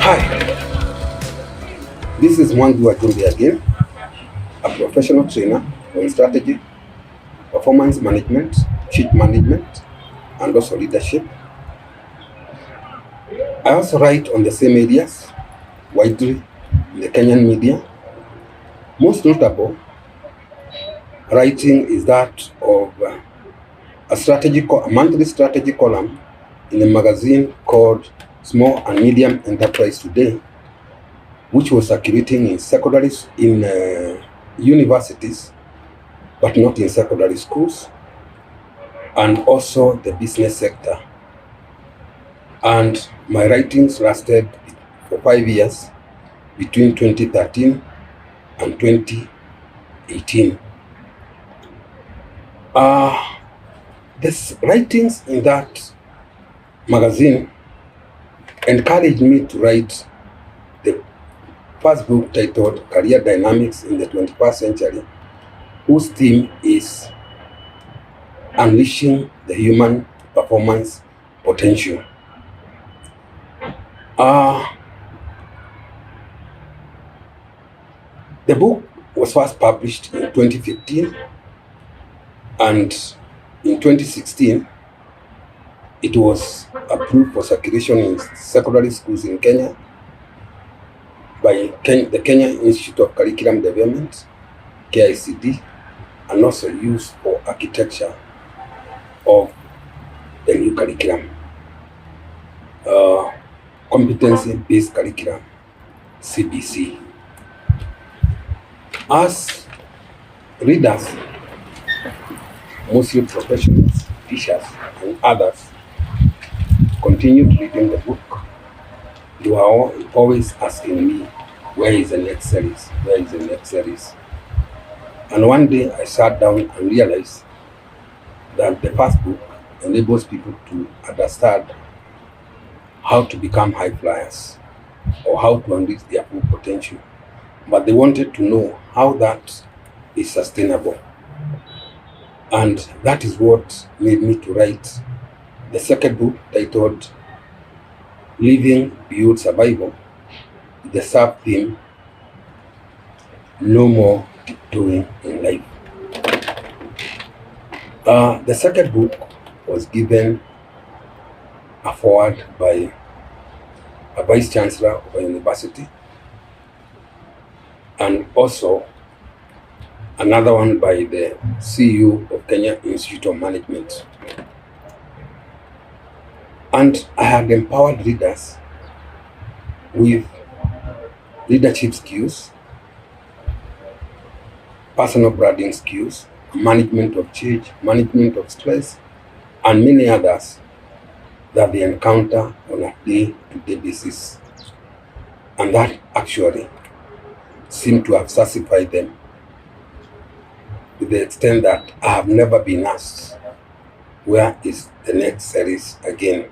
Hi, this is Mwangi Wajumbi again, a professional trainer on strategy, performance management, cheat management, and also leadership. I also write on the same areas widely in the Kenyan media. Most notable writing is that of a monthly strategy column in a magazine called Small and Medium Enterprise Today, which was circulating in universities, but not in secondary schools, and also the business sector. And my writings lasted for 5 years between 2013 and 2018. The writings in that magazine encouraged me to write the first book titled Career Dynamics in the 21st Century, whose theme is Unleashing the Human Performance Potential. The book was first published in 2015, and in 2016 it was approved for circulation in secondary schools in Kenya by the Kenya Institute of Curriculum Development, KICD, and also used for architecture of the new curriculum, competency-based curriculum, CBC. As readers, mostly professionals, teachers, and others, continued reading the book, you are always asking me, where is the next series? Where is the next series? And one day I sat down and realized that the first book enables people to understand how to become high flyers or how to unleash their full potential. But they wanted to know how that is sustainable. And that is what made me to write the second book titled Living Beyond Survival, the sub-theme, No More Tiptoeing in Life. The second book was given a foreword by a vice chancellor of a university, and also another one by the CEO of Kenya Institute of Management. And I had empowered readers with leadership skills, personal branding skills, management of change, management of stress, and many others that they encounter on a day-to-day basis. And that actually seemed to have satisfied them to the extent that I have never been asked, where is the next series again?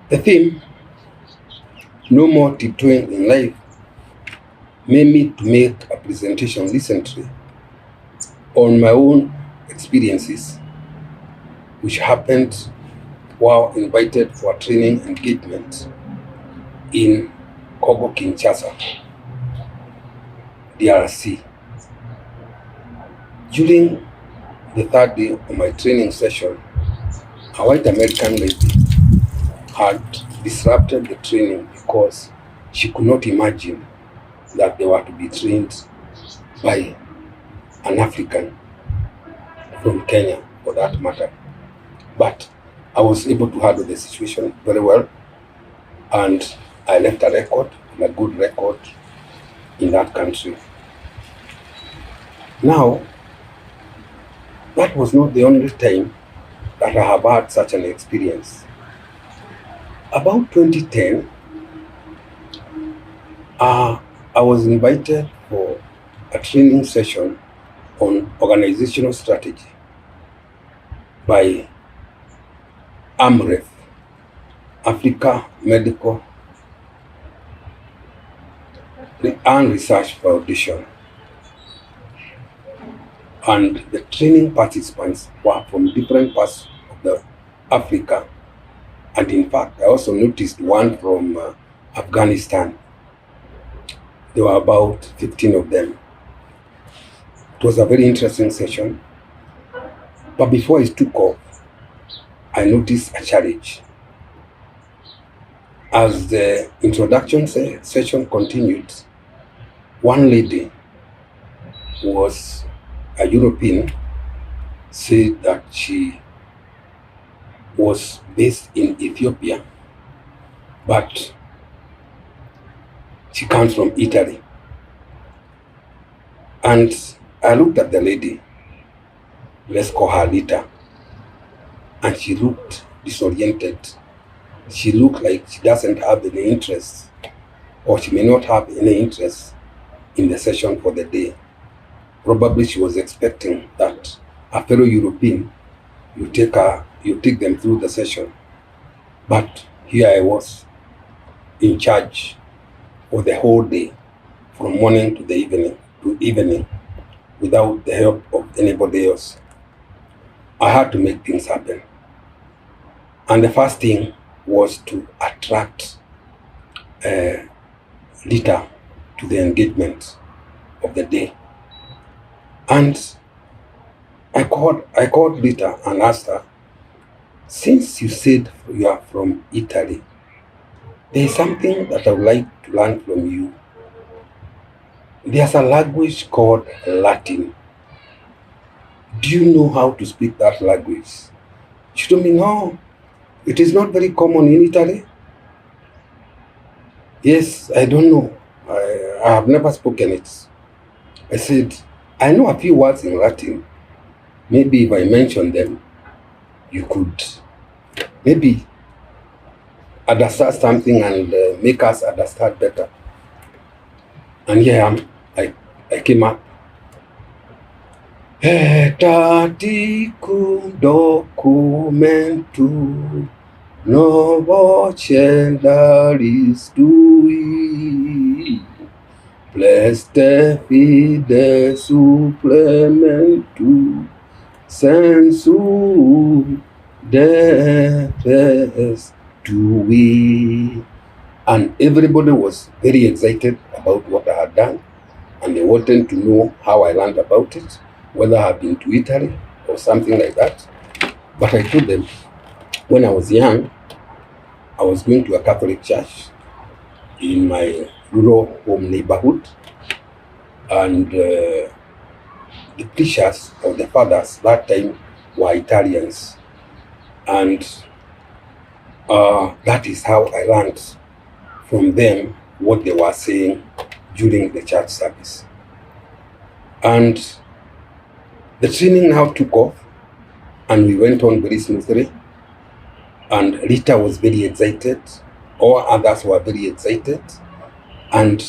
The theme, No More Tiptoeing in Life, made me to make a presentation recently on my own experiences, which happened while invited for a training engagement in Congo Kinshasa, DRC. During the third day of my training session, a white American lady had disrupted the training because she could not imagine that they were to be trained by an African from Kenya, for that matter. But I was able to handle the situation very well, and I left a record, a good record in that country. Now, that was not the only time that I have had such an experience. About 2010, I was invited for a training session on organizational strategy by AMREF, Africa Medical and Research Foundation. And the training participants were from different parts of Africa And in fact, I also noticed one from Afghanistan. There were about 15 of them. It was a very interesting session. But before it took off, I noticed a challenge. As the introduction session continued, one lady who was a European said that she was based in Ethiopia, but she comes from Italy. And I looked at the lady, let's call her Lita, and she looked disoriented. She looked like she doesn't have any interest, or she may not have any interest in the session for the day. Probably she was expecting that a fellow European, you take them through the session. But here I was in charge for the whole day, from morning to the evening, without the help of anybody else. I had to make things happen. And the first thing was to attract Lita to the engagement of the day. And I called Lita and asked her, since you said you are from Italy, there is something that I would like to learn from you. There's a language called Latin. Do you know how to speak that language? She told me, no, it is not very common in Italy. Yes, I don't know. I have never spoken it. I said, I know a few words in Latin. Maybe if I mention them, you could maybe understand something and make us understand better. And here I am. I came up. Etaticum documentum novo cellaris tui, pleste fide supplementum sensum defes tui. And everybody was very excited about what I had done, and they wanted to know how I learned about it, whether I had been to Italy or something like that. But I told them, when I was young, I was going to a Catholic church in my rural home neighborhood, and the preachers or the fathers that time were Italians, and that is how I learned from them what they were saying during the church service. And the training now took off, and we went on very smoothly. And Rita was very excited. All others were very excited. And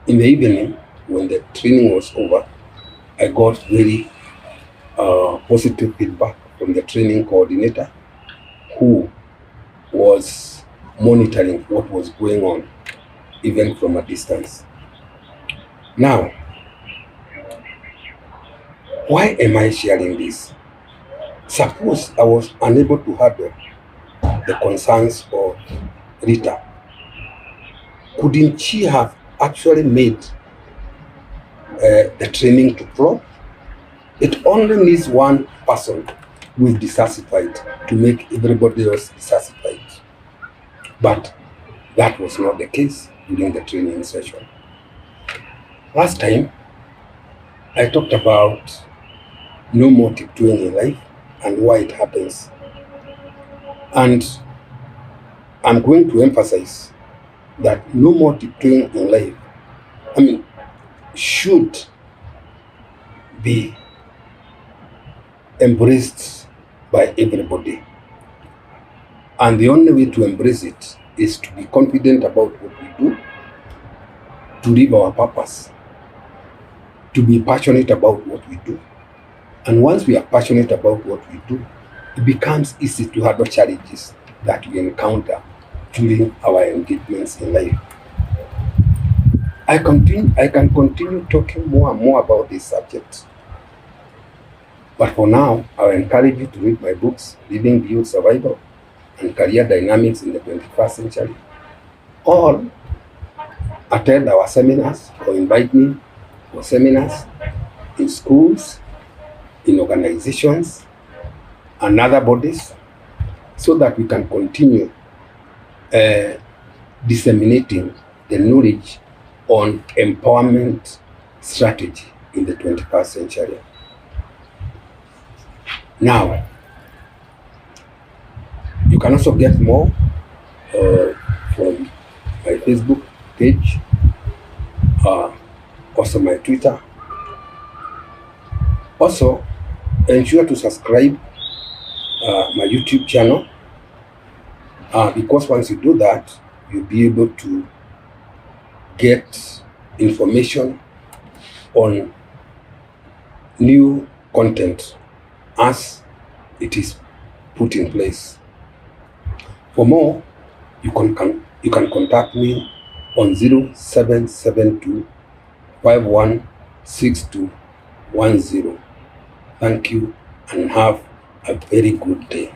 in the evening, when the training was over, I got very positive feedback from the training coordinator, who was monitoring what was going on, even from a distance. Now, why am I sharing this? Suppose I was unable to handle the concerns of Rita. Couldn't she have actually made the training to flop? It only needs one person who is dissatisfied to make everybody else dissatisfied. But that was not the case during the training session. Last time, I talked about no more tiptoeing in life and why it happens. And I'm going to emphasize that no more tiptoeing in life, should be embraced by everybody. And the only way to embrace it is to be confident about what we do, to live our purpose, to be passionate about what we do. And once we are passionate about what we do, it becomes easy to handle challenges that we encounter during our engagements in life. I can continue talking more and more about this subject. But for now, I will encourage you to read my books, Living Beyond Survival, and career dynamics in the 21st century, or attend our seminars or invite me for seminars in schools, in organizations, and other bodies, so that we can continue disseminating the knowledge on empowerment strategy in the 21st century. Now, you can also get more from my Facebook page, also my Twitter. Also, ensure to subscribe my YouTube channel, because once you do that, you'll be able to get information on new content as it is put in place. For more, you can contact me on 0772 516210. Thank you and have a very good day.